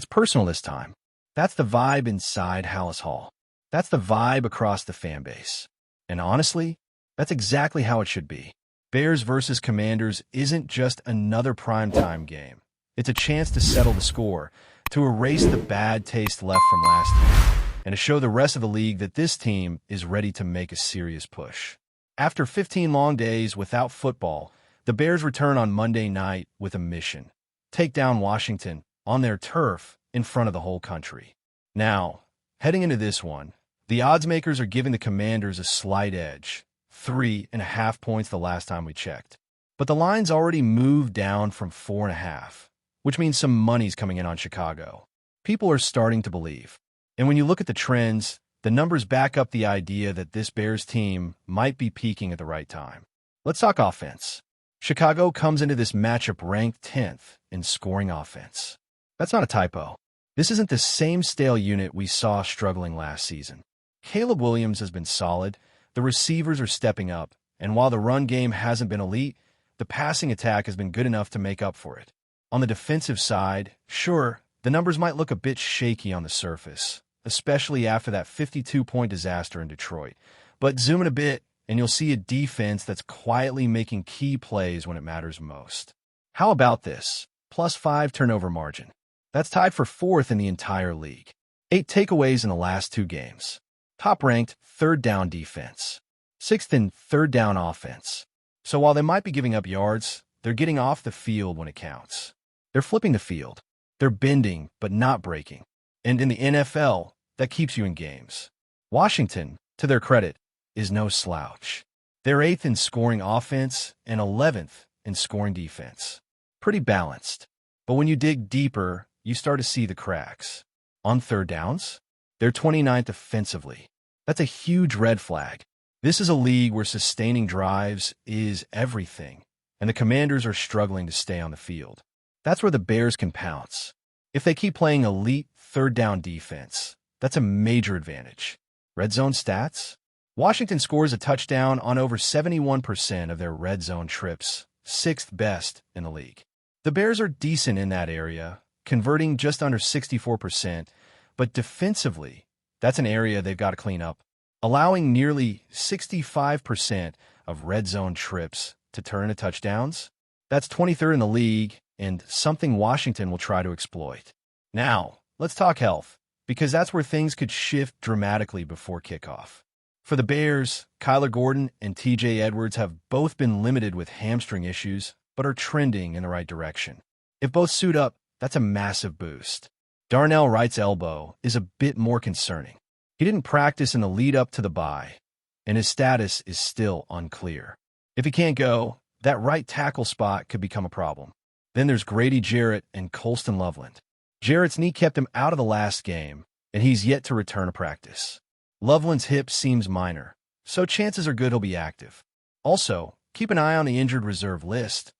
It's personal this time. That's the vibe inside Hallis Hall. That's the vibe across the fan base. And honestly, that's exactly how it should be. Bears versus Commanders isn't just another primetime game. It's a chance to settle the score, to erase the bad taste left from last year, and to show the rest of the league that this team is ready to make a serious push. After 15 long days without football, the Bears return on Monday night with a mission: take down Washington on their turf in front of the whole country. Now, heading into this one, the odds makers are giving the Commanders a slight edge, 3.5 points the last time we checked. But the line's already moved down from 4.5, which means some money's coming in on Chicago. People are starting to believe. And when you look at the trends, the numbers back up the idea that this Bears team might be peaking at the right time. Let's talk offense. Chicago comes into this matchup ranked 10th in scoring offense. That's not a typo. This isn't the same stale unit we saw struggling last season. Caleb Williams has been solid, the receivers are stepping up, and while the run game hasn't been elite, the passing attack has been good enough to make up for it. On the defensive side, sure, the numbers might look a bit shaky on the surface, especially after that 52-point disaster in Detroit. But zoom in a bit, and you'll see a defense that's quietly making key plays when it matters most. How about this? +5 turnover margin. That's tied for 4th in the entire league. 8 takeaways in the last 2 games. Top-ranked third down defense. 6th in third down offense. So while they might be giving up yards, they're getting off the field when it counts. They're flipping the field. They're bending, but not breaking. And in the NFL, that keeps you in games. Washington, to their credit, is no slouch. They're 8th in scoring offense and 11th in scoring defense. Pretty balanced. But when you dig deeper, you start to see the cracks. On third downs, they're 29th offensively. That's a huge red flag. This is a league where sustaining drives is everything, and the Commanders are struggling to stay on the field. That's where the Bears can pounce. If they keep playing elite third down defense, that's a major advantage. Red zone stats? Washington scores a touchdown on over 71% of their red zone trips, 6th best in the league. The Bears are decent in that area, converting just under 64%, but defensively, that's an area they've got to clean up, allowing nearly 65% of red zone trips to turn into touchdowns. That's 23rd in the league and something Washington will try to exploit. Now, let's talk health, because that's where things could shift dramatically before kickoff. For the Bears, Kyler Gordon and TJ Edwards have both been limited with hamstring issues, but are trending in the right direction. If both suit up, that's a massive boost. Darnell Wright's elbow is a bit more concerning. He didn't practice in the lead-up to the bye, and his status is still unclear. If he can't go, that right tackle spot could become a problem. Then there's Grady Jarrett and Colston Loveland. Jarrett's knee kept him out of the last game, and he's yet to return to practice. Loveland's hip seems minor, so chances are good he'll be active. Also, keep an eye on the injured reserve list.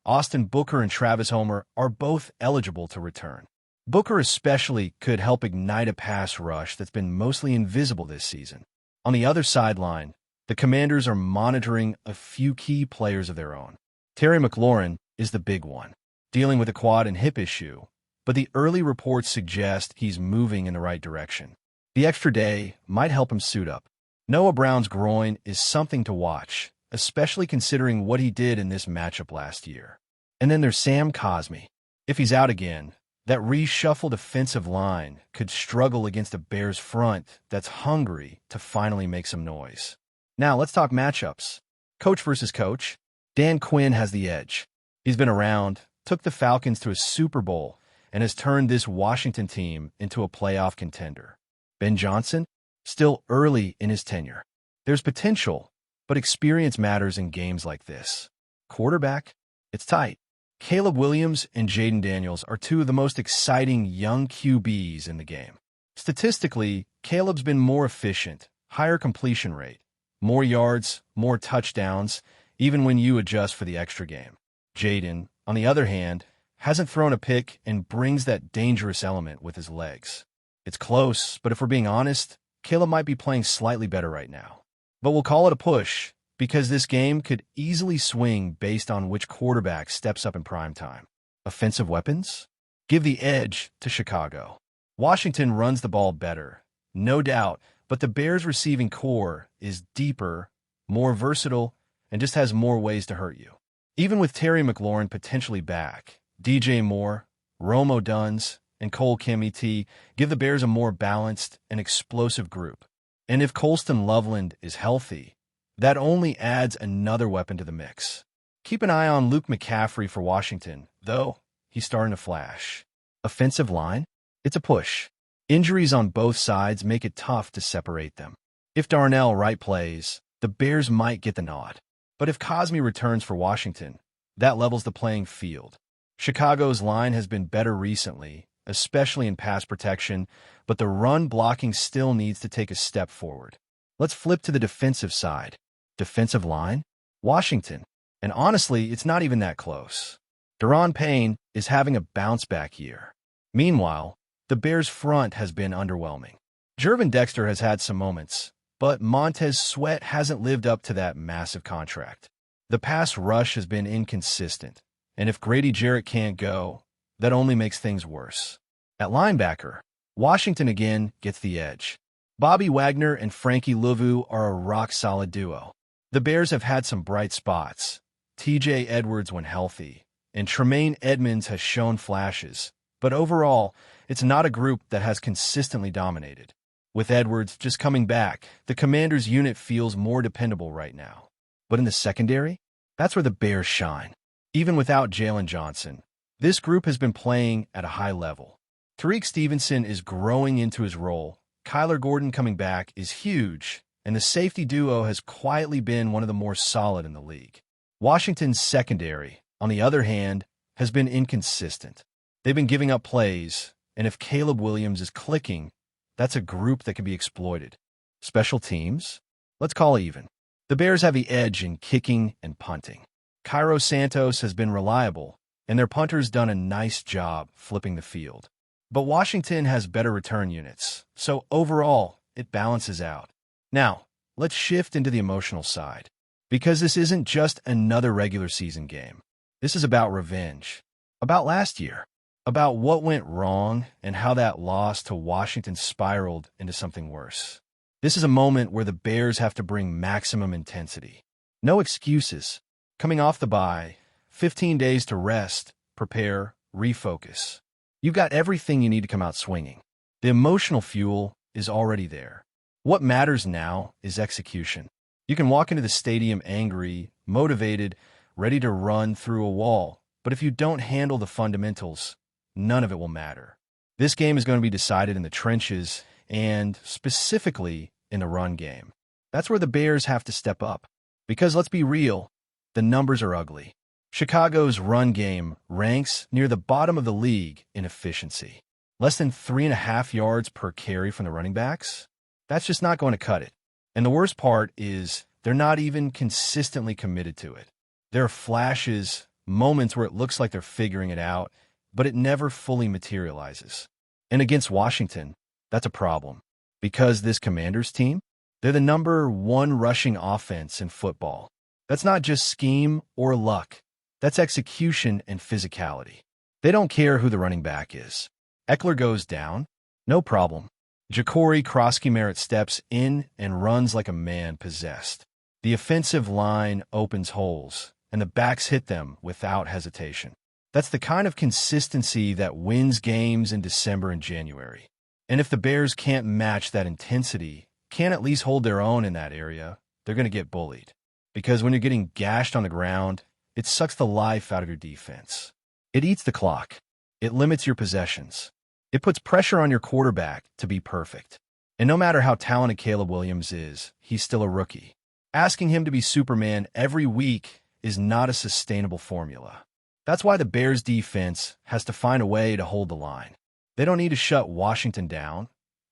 Austin Booker and Travis Homer are both eligible to return. Booker especially could help ignite a pass rush that's been mostly invisible this season. On the other sideline, the Commanders are monitoring a few key players of their own. Terry McLaurin is the big one, dealing with a quad and hip issue, but the early reports suggest he's moving in the right direction. The extra day might help him suit up. Noah Brown's groin is something to watch, especially considering what he did in this matchup last year. And then there's Sam Cosmi. If he's out again, that reshuffled offensive line could struggle against a Bears front that's hungry to finally make some noise. Now, let's talk matchups. Coach versus coach. Dan Quinn has the edge. He's been around, took the Falcons to a Super Bowl, and has turned this Washington team into a playoff contender. Ben Johnson, still early in his tenure. There's potential, but experience matters in games like this. Quarterback, it's tight. Caleb Williams and Jaden Daniels are 2 of the most exciting young QBs in the game. Statistically, Caleb's been more efficient, higher completion rate, more yards, more touchdowns, even when you adjust for the extra game. Jaden, on the other hand, hasn't thrown a pick and brings that dangerous element with his legs. It's close, but if we're being honest, Caleb might be playing slightly better right now. But we'll call it a push, because this game could easily swing based on which quarterback steps up in prime time. Offensive weapons? Give the edge to Chicago. Washington runs the ball better, no doubt, but the Bears' receiving core is deeper, more versatile, and just has more ways to hurt you. Even with Terry McLaurin potentially back, DJ Moore, Rome Odunze, and Cole Kmet give the Bears a more balanced and explosive group. And if Colston Loveland is healthy, that only adds another weapon to the mix. Keep an eye on Luke McCaffrey for Washington, though he's starting to flash. Offensive line? It's a push. Injuries on both sides make it tough to separate them. If Darnell Wright plays, the Bears might get the nod. But if Cosmi returns for Washington, that levels the playing field. Chicago's line has been better recently, especially in pass protection, but the run blocking still needs to take a step forward. Let's flip to the defensive side. Defensive line? Washington. And honestly, it's not even that close. Daron Payne is having a bounce-back year. Meanwhile, the Bears' front has been underwhelming. Jervin Dexter has had some moments, but Montez Sweat hasn't lived up to that massive contract. The pass rush has been inconsistent, and if Grady Jarrett can't go, that only makes things worse. At linebacker, Washington again gets the edge. Bobby Wagner and Frankie Louvu are a rock-solid duo. The Bears have had some bright spots. TJ Edwards when healthy, and Tremaine Edmonds has shown flashes, but overall, it's not a group that has consistently dominated. With Edwards just coming back, the Commanders' unit feels more dependable right now. But in the secondary, that's where the Bears shine. Even without Jalen Johnson, this group has been playing at a high level. Tariq Stevenson is growing into his role. Kyler Gordon coming back is huge, and the safety duo has quietly been one of the more solid in the league. Washington's secondary, on the other hand, has been inconsistent. They've been giving up plays, and if Caleb Williams is clicking, that's a group that can be exploited. Special teams? Let's call even. The Bears have the edge in kicking and punting. Cairo Santos has been reliable, and their punter's done a nice job flipping the field. But Washington has better return units, so overall, it balances out. Now, let's shift into the emotional side. Because this isn't just another regular season game. This is about revenge. About last year. About what went wrong and how that loss to Washington spiraled into something worse. This is a moment where the Bears have to bring maximum intensity. No excuses. Coming off the bye, 15 days to rest, prepare, refocus. You've got everything you need to come out swinging. The emotional fuel is already there. What matters now is execution. You can walk into the stadium angry, motivated, ready to run through a wall, but if you don't handle the fundamentals, none of it will matter. This game is going to be decided in the trenches and specifically in the run game. That's where the Bears have to step up. Because let's be real, the numbers are ugly. Chicago's run game ranks near the bottom of the league in efficiency. Less than 3.5 yards per carry from the running backs? That's just not going to cut it. And the worst part is they're not even consistently committed to it. There are flashes, moments where it looks like they're figuring it out, but it never fully materializes. And against Washington, that's a problem. Because this Commanders team, they're the #1 rushing offense in football. That's not just scheme or luck. That's execution and physicality. They don't care who the running back is. Eckler goes down, no problem. Ja'Cory Krosky-Merritt steps in and runs like a man possessed. The offensive line opens holes, and the backs hit them without hesitation. That's the kind of consistency that wins games in December and January. And if the Bears can't match that intensity, can't at least hold their own in that area, they're going to get bullied. Because when you're getting gashed on the ground, it sucks the life out of your defense. It eats the clock. It limits your possessions. It puts pressure on your quarterback to be perfect. And no matter how talented Caleb Williams is, he's still a rookie. Asking him to be Superman every week is not a sustainable formula. That's why the Bears' defense has to find a way to hold the line. They don't need to shut Washington down.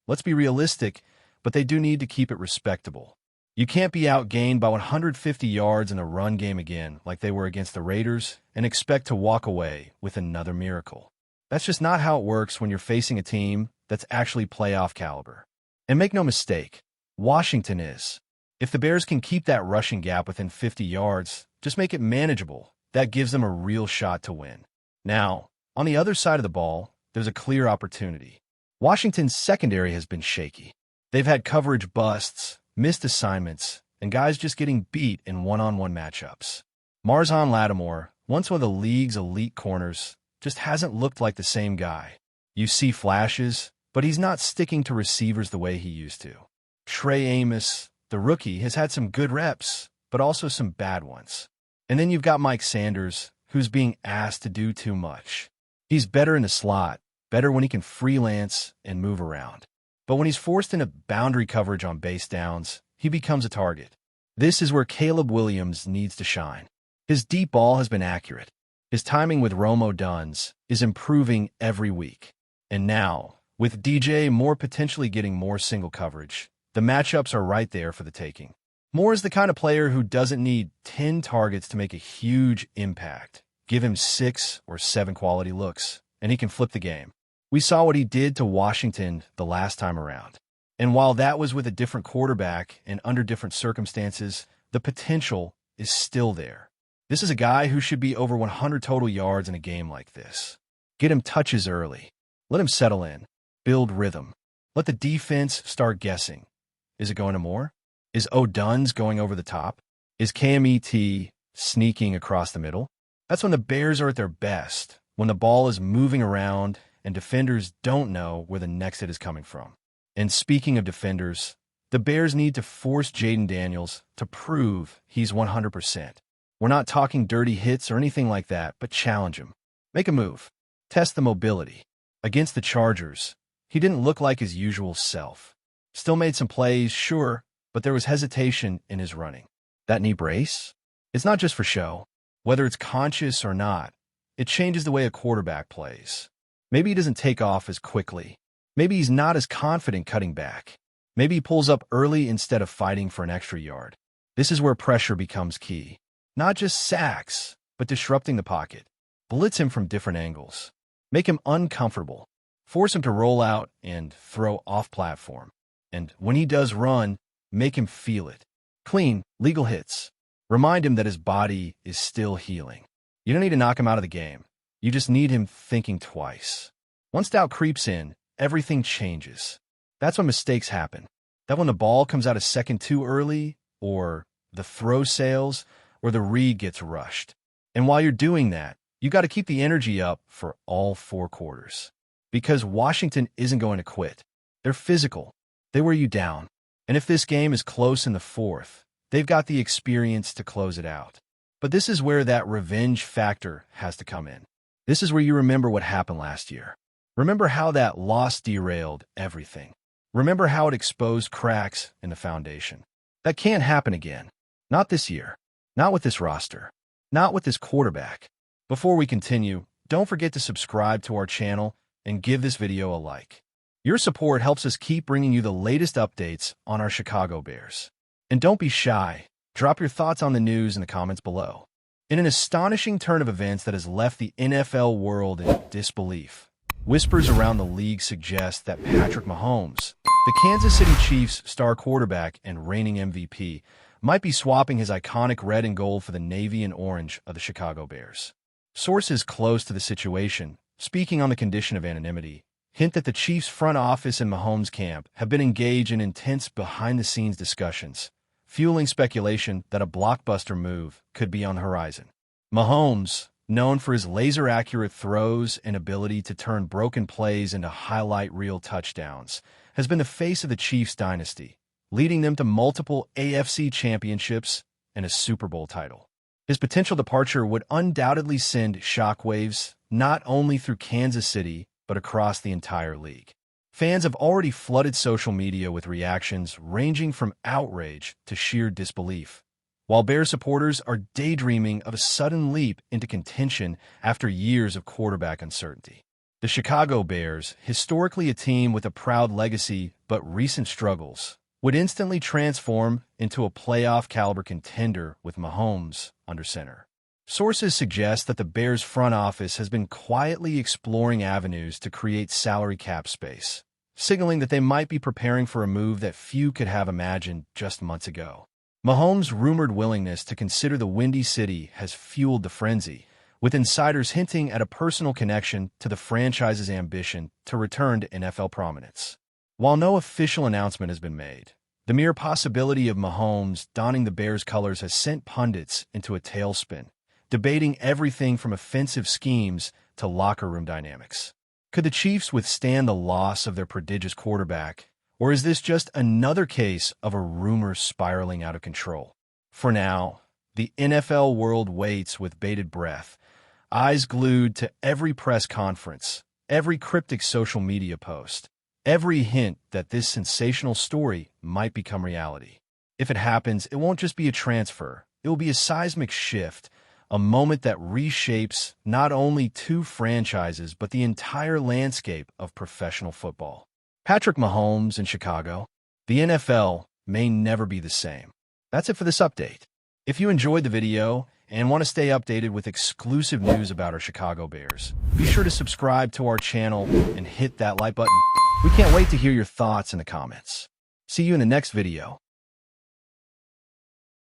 Let's be realistic, but they do need to keep it respectable. You can't be outgained by 150 yards in a run game again like they were against the Raiders and expect to walk away with another miracle. That's just not how it works when you're facing a team that's actually playoff caliber. And make no mistake, Washington is. If the Bears can keep that rushing gap within 50 yards, just make it manageable. That gives them a real shot to win. Now, On the other side of the ball, there's a clear opportunity. Washington's secondary has been shaky. They've had coverage busts, missed assignments, and guys just getting beat in one-on-one matchups. Marzon Lattimore, once one of the league's elite corners, just hasn't looked like the same guy. You see flashes, but he's not sticking to receivers the way he used to. Trey Amos, the rookie, has had some good reps, but also some bad ones. And then you've got Mike Sanders, who's being asked to do too much. He's better in the slot, better when he can freelance and move around. But when he's forced into boundary coverage on base downs, he becomes a target. This is where Caleb Williams needs to shine. His deep ball has been accurate. His timing with Romo Duns is improving every week. And now, with DJ Moore potentially getting more single coverage, the matchups are right there for the taking. Moore is the kind of player who doesn't need 10 targets to make a huge impact. Give him 6 or 7 quality looks, and he can flip the game. We saw what he did to Washington the last time around. And while that was with a different quarterback and under different circumstances, the potential is still there. This is a guy who should be over 100 total yards in a game like this. Get him touches early. Let him settle in. Build rhythm. Let the defense start guessing. Is it going to Moore? Is O'Duns going over the top? Is KMET sneaking across the middle? That's when the Bears are at their best, when the ball is moving around and defenders don't know where the next hit is coming from. And speaking of defenders, the Bears need to force Jaden Daniels to prove he's 100%. We're not talking dirty hits or anything like that, but challenge him. Make a move. Test the mobility. Against the Chargers, he didn't look like his usual self. Still made some plays, sure, but there was hesitation in his running. That knee brace? It's not just for show. Whether it's conscious or not, it changes the way a quarterback plays. Maybe he doesn't take off as quickly. Maybe he's not as confident cutting back. Maybe he pulls up early instead of fighting for an extra yard. This is where pressure becomes key. Not just sacks, but disrupting the pocket. Blitz him from different angles. Make him uncomfortable. Force him to roll out and throw off platform. And when he does run, make him feel it. Clean, legal hits. Remind him that his body is still healing. You don't need to knock him out of the game. You just need him thinking twice. Once doubt creeps in, everything changes. That's when mistakes happen. That when the ball comes out a second too early, or the throw sails, or the read gets rushed. And while you're doing that, you got to keep the energy up for all 4 quarters. Because Washington isn't going to quit. They're physical. They wear you down. And if this game is close in the 4th, they've got the experience to close it out. But this is where that revenge factor has to come in. This is where you remember what happened last year. Remember how that loss derailed everything. Remember how it exposed cracks in the foundation. That can't happen again. Not this year. Not with this roster. Not with this quarterback. Before we continue, don't forget to subscribe to our channel and give this video a like. Your support helps us keep bringing you the latest updates on our Chicago Bears. And don't be shy. Drop your thoughts on the news in the comments below. In an astonishing turn of events that has left the NFL world in disbelief, whispers around the league suggest that Patrick Mahomes, the Kansas City Chiefs star quarterback and reigning MVP, might be swapping his iconic red and gold for the navy and orange of the Chicago Bears. Sources close to the situation, speaking on the condition of anonymity, hint that the Chiefs' front office and Mahomes' camp have been engaged in intense behind-the-scenes discussions, fueling speculation that a blockbuster move could be on the horizon. Mahomes, known for his laser-accurate throws and ability to turn broken plays into highlight reel touchdowns, has been the face of the Chiefs dynasty, leading them to multiple AFC championships and a Super Bowl title. His potential departure would undoubtedly send shockwaves not only through Kansas City, but across the entire league. Fans have already flooded social media with reactions ranging from outrage to sheer disbelief, while Bears supporters are daydreaming of a sudden leap into contention after years of quarterback uncertainty. The Chicago Bears, historically a team with a proud legacy but recent struggles, would instantly transform into a playoff-caliber contender with Mahomes under center. Sources suggest that the Bears' front office has been quietly exploring avenues to create salary cap space, signaling that they might be preparing for a move that few could have imagined just months ago. Mahomes' rumored willingness to consider the Windy City has fueled the frenzy, with insiders hinting at a personal connection to the franchise's ambition to return to NFL prominence. While no official announcement has been made, the mere possibility of Mahomes donning the Bears' colors has sent pundits into a tailspin, debating everything from offensive schemes to locker room dynamics. Could the Chiefs withstand the loss of their prodigious quarterback, or is this just another case of a rumor spiraling out of control? For now, the NFL world waits with bated breath, eyes glued to every press conference, every cryptic social media post, every hint that this sensational story might become reality. If it happens, it won't just be a transfer. It will be a seismic shift, a moment that reshapes not only two franchises, but the entire landscape of professional football. Patrick Mahomes in Chicago. The NFL may never be the same. That's it for this update. If you enjoyed the video and want to stay updated with exclusive news about our Chicago Bears, be sure to subscribe to our channel and hit that like button. We can't wait to hear your thoughts in the comments. See you in the next video.